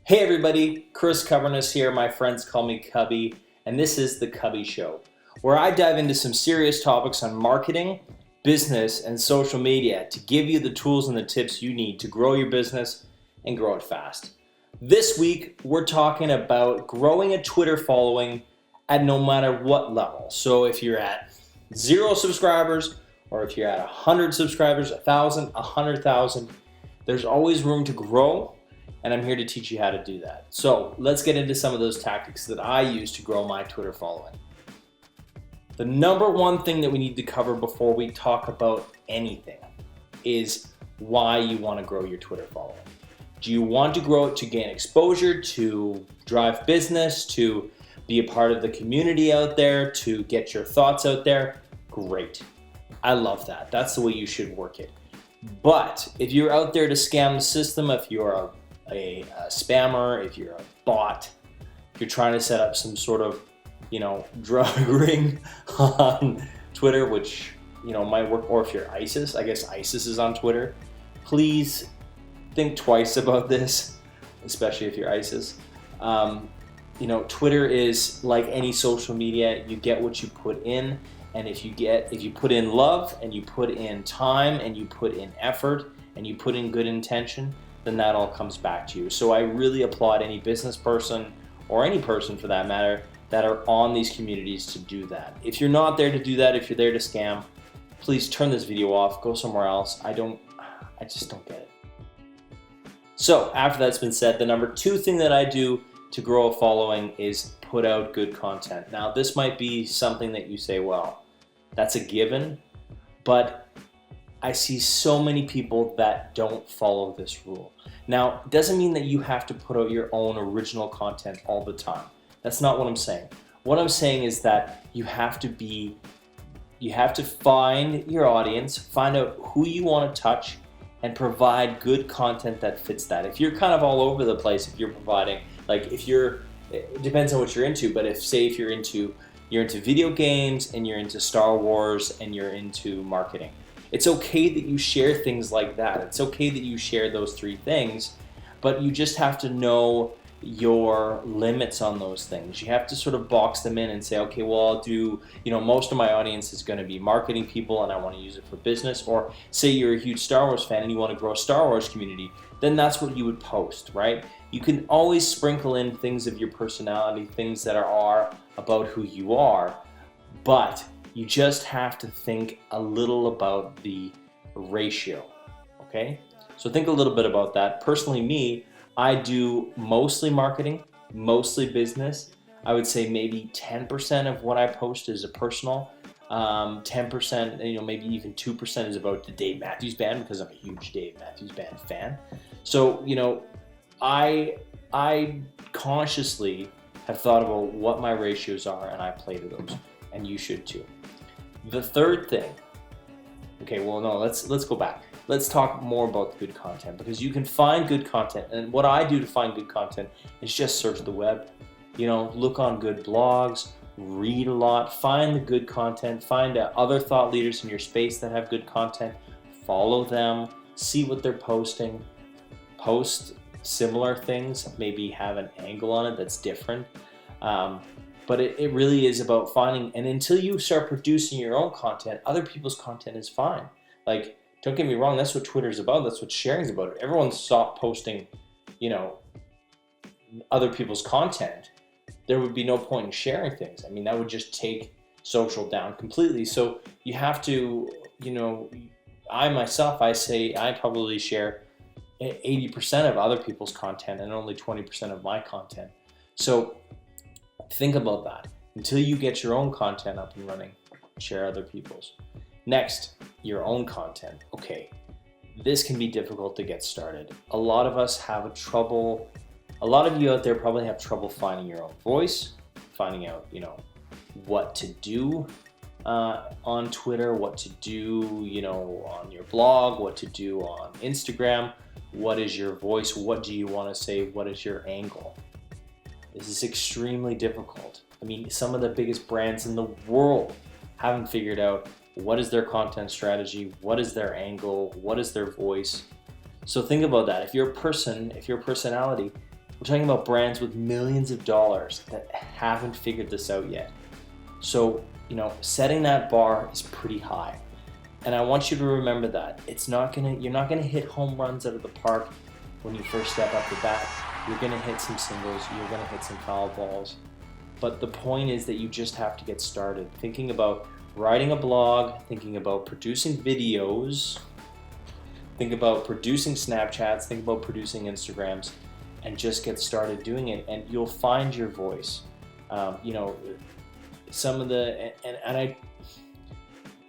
Hey everybody, Chris Coverness here. My friends call me Kubby, and this is the Kubby Show, where I dive into some serious topics on marketing, business, and social media to give you the tools and the tips you need to grow your business and grow it fast. This week, we're talking about growing a Twitter following at no matter what level. So if you're at 0 subscribers, or if you're at 100 subscribers, 1,000, 100,000, there's always room to grow. And I'm here to teach you how to do that. So let's get into some of those tactics that I use to grow my Twitter following. The number one thing that we need to cover before we talk about anything is why you want to grow your Twitter following. Do you want to grow it to gain exposure, to drive business, to be a part of the community out there, to get your thoughts out there? Great. I love that. That's the way you should work it. But if you're out there to scam the system, if you're a spammer, if you're a bot, if you're trying to set up some sort of, drug ring on Twitter, which, might work, or if you're ISIS, I guess ISIS is on Twitter, please think twice about this, especially if you're ISIS. Twitter is like any social media. You get what you put in, and if you put in love, and you put in time, and you put in effort, and you put in good intention, then that all comes back to you. So I really applaud any business person, or any person for that matter, that are on these communities to do that. If you're not there to do that, if you're there to scam, please turn this video off, go somewhere else. I just don't get it. So after that's been said, the number 2 thing that I do to grow a following is put out good content. Now this might be something that you say, well, that's a given, but I see so many people that don't follow this rule. Now, it doesn't mean that you have to put out your own original content all the time. That's not what I'm saying. What I'm saying is that you have to find your audience, find out who you want to touch, and provide good content that fits that. If you're kind of all over the place, if you're providing, it depends on what you're into, but if you're into video games, and you're into Star Wars, and you're into marketing, it's okay that you share things like that. It's okay that you share those 3 things, but you just have to know your limits on those things. You have to sort of box them in and say, okay, well, I'll do, most of my audience is going to be marketing people and I want to use it for business. Or say you're a huge Star Wars fan and you want to grow a Star Wars community, then that's what you would post, right? You can always sprinkle in things of your personality, things that are about who you are, but you just have to think a little about the ratio, okay? So think a little bit about that. Personally, me, I do mostly marketing, mostly business. I would say maybe 10% of what I post is a personal. 10%, maybe even 2% is about the Dave Matthews Band, because I'm a huge Dave Matthews Band fan. So, I consciously have thought about what my ratios are, and I play to those, and you should too. The third thing, let's go back. Let's talk more about good content, because you can find good content, and what I do to find good content is just search the web, look on good blogs, read a lot, find the good content, find other thought leaders in your space that have good content, follow them, see what they're posting, post similar things, maybe have an angle on it that's different. But it really is about finding, and until you start producing your own content, other people's content is fine. Don't get me wrong, that's what Twitter's about, that's what sharing's about. If everyone stopped posting, other people's content, there would be no point in sharing things. That would just take social down completely. So you have to, I probably share 80% of other people's content and only 20% of my content. So think about that. Until you get your own content up and running, share other people's. Next, your own content. Okay, this can be difficult to get started. A lot of you out there probably have trouble finding your own voice, finding out, what to do on Twitter, what to do, on your blog, what to do on Instagram. What is your voice? What do you want to say? What is your angle? This is extremely difficult. Some of the biggest brands in the world haven't figured out what is their content strategy, what is their angle, what is their voice. So think about that. If you're a person, if you're a personality, We're talking about brands with millions of dollars that haven't figured this out yet. So, setting that bar is pretty high. And I want you to remember that. You're not gonna hit home runs out of the park when you first step up the bat. You're gonna hit some singles, you're gonna hit some foul balls. But the point is that you just have to get started. Thinking about writing a blog, thinking about producing videos, think about producing Snapchats, think about producing Instagrams, and just get started doing it, and you'll find your voice.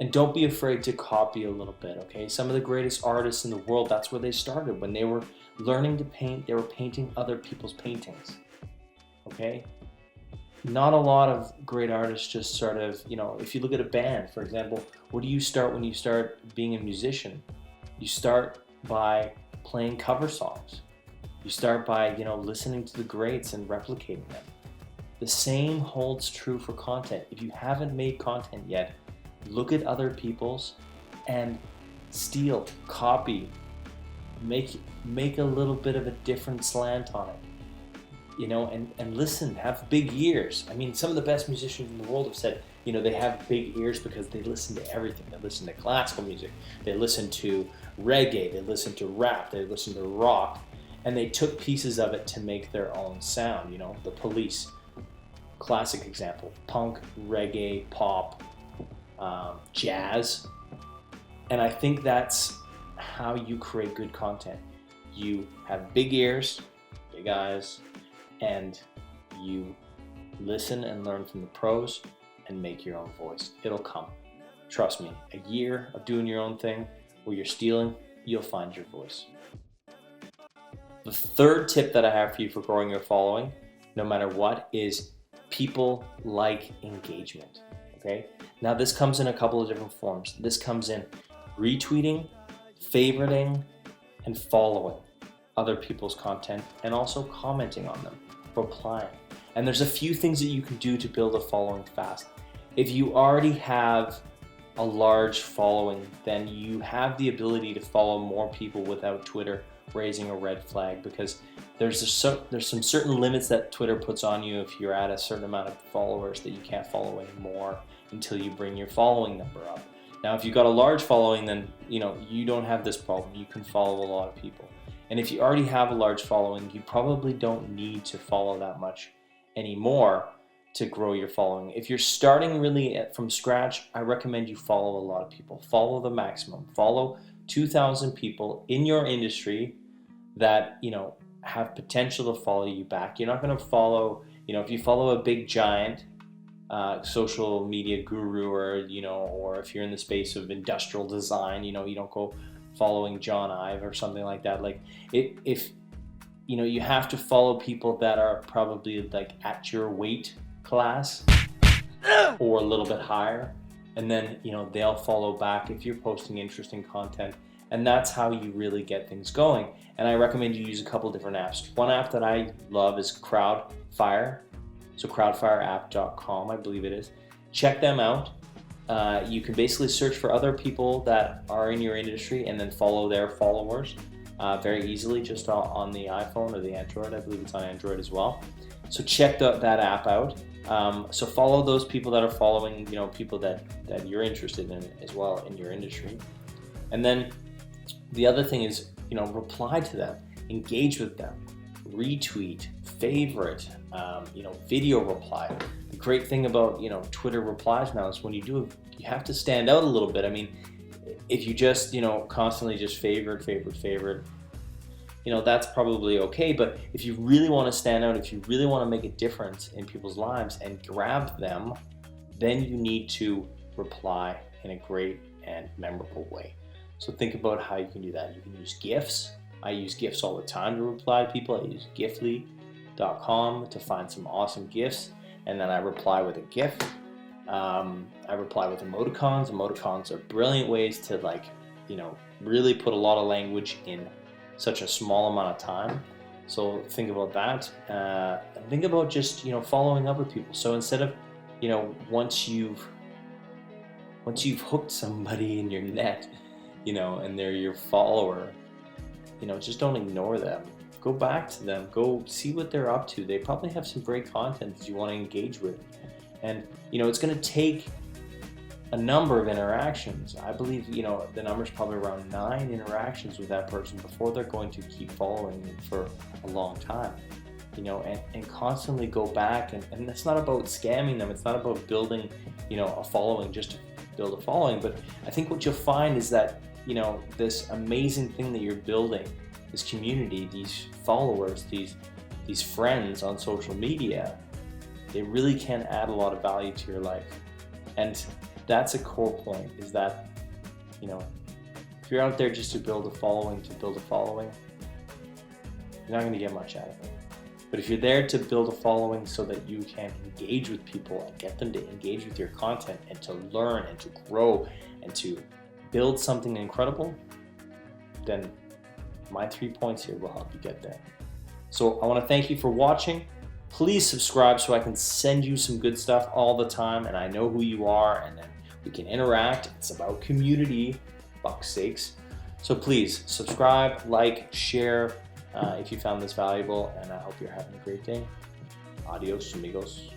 And don't be afraid to copy a little bit, okay? Some of the greatest artists in the world, that's where they started. When they were learning to paint, they were painting other people's paintings, okay? Not a lot of great artists just sort of, if you look at a band, for example, where do you start when you start being a musician? You start by playing cover songs. You start by, listening to the greats and replicating them. The same holds true for content. If you haven't made content yet, look at other people's and steal, copy, make a little bit of a different slant on it, and listen, have big ears. I mean, some of the best musicians in the world have said, they have big ears because they listen to everything. They listen to classical music, they listen to reggae, they listen to rap, they listen to rock, and they took pieces of it to make their own sound. The Police, classic example, punk, reggae, pop, jazz. And I think that's how you create good content. You have big ears, big eyes, and you listen and learn from the pros and make your own voice. It'll come. Trust me, a year of doing your own thing where you're stealing, you'll find your voice. The third tip that I have for you for growing your following, no matter what, is people like engagement. Okay? Now this comes in a couple of different forms. This comes in retweeting, favoriting, and following other people's content, and also commenting on them, replying. And there's a few things that you can do to build a following fast. If you already have a large following, then you have the ability to follow more people without Twitter raising a red flag, because there's some certain limits that Twitter puts on you if you're at a certain amount of followers, that you can't follow anymore until you bring your following number up. Now, if you've got a large following, then you don't have this problem. You can follow a lot of people. And if you already have a large following, you probably don't need to follow that much anymore to grow your following. If you're starting really from scratch, I recommend you follow a lot of people. Follow the maximum. Follow 2,000 people in your industry that have potential to follow you back. You're not going to follow, if you follow a big giant social media guru, or if you're in the space of industrial design, you don't go following John Ive or something like that. Like if you have to follow people that are probably like at your weight class or a little bit higher, and then they'll follow back if you're posting interesting content. And that's how you really get things going. And I recommend you use a couple different apps. One app that I love is Crowdfire. So crowdfireapp.com, I believe it is. Check them out. You can basically search for other people that are in your industry and then follow their followers very easily, just on the iPhone or the Android. I believe it's on Android as well. So check that app out. So follow those people that are following, people that you're interested in as well in your industry. And then the other thing is, reply to them, engage with them, retweet, favorite, video reply. The great thing about, Twitter replies now is when you do it, you have to stand out a little bit. I mean, if you just, constantly just favorite, that's probably okay. But if you really want to stand out, if you really want to make a difference in people's lives and grab them, then you need to reply in a great and memorable way. So think about how you can do that. You can use GIFs. I use GIFs all the time to reply to people. I use gifly.com to find some awesome GIFs, and then I reply with a GIF. I reply with emoticons. Emoticons are brilliant ways to really put a lot of language in such a small amount of time. So think about that. And think about just following up with people. So instead of once you've hooked somebody in your net, and they're your follower, just don't ignore them. go back to them, go see what they're up to. They probably have some great content that you want to engage with. And, it's going to take a number of interactions. I believe, the number's probably around 9 interactions with that person before they're going to keep following you for a long time. And constantly go back, and that's not about scamming them. It's not about building, a following just to build a following. But I think what you'll find is that, this amazing thing that you're building, this community, these followers, these friends on social media, they really can add a lot of value to your life. And that's a core point, is that, if you're out there just to build a following, you're not going to get much out of it. But if you're there to build a following so that you can engage with people and get them to engage with your content and to learn and to grow and to build something incredible, then my 3 points here will help you get there. So I want to thank you for watching. Please subscribe so I can send you some good stuff all the time, and I know who you are, and then we can interact. It's about community, fuck's sakes. So please subscribe, like, share if you found this valuable, and I hope you're having a great day. Adios, amigos.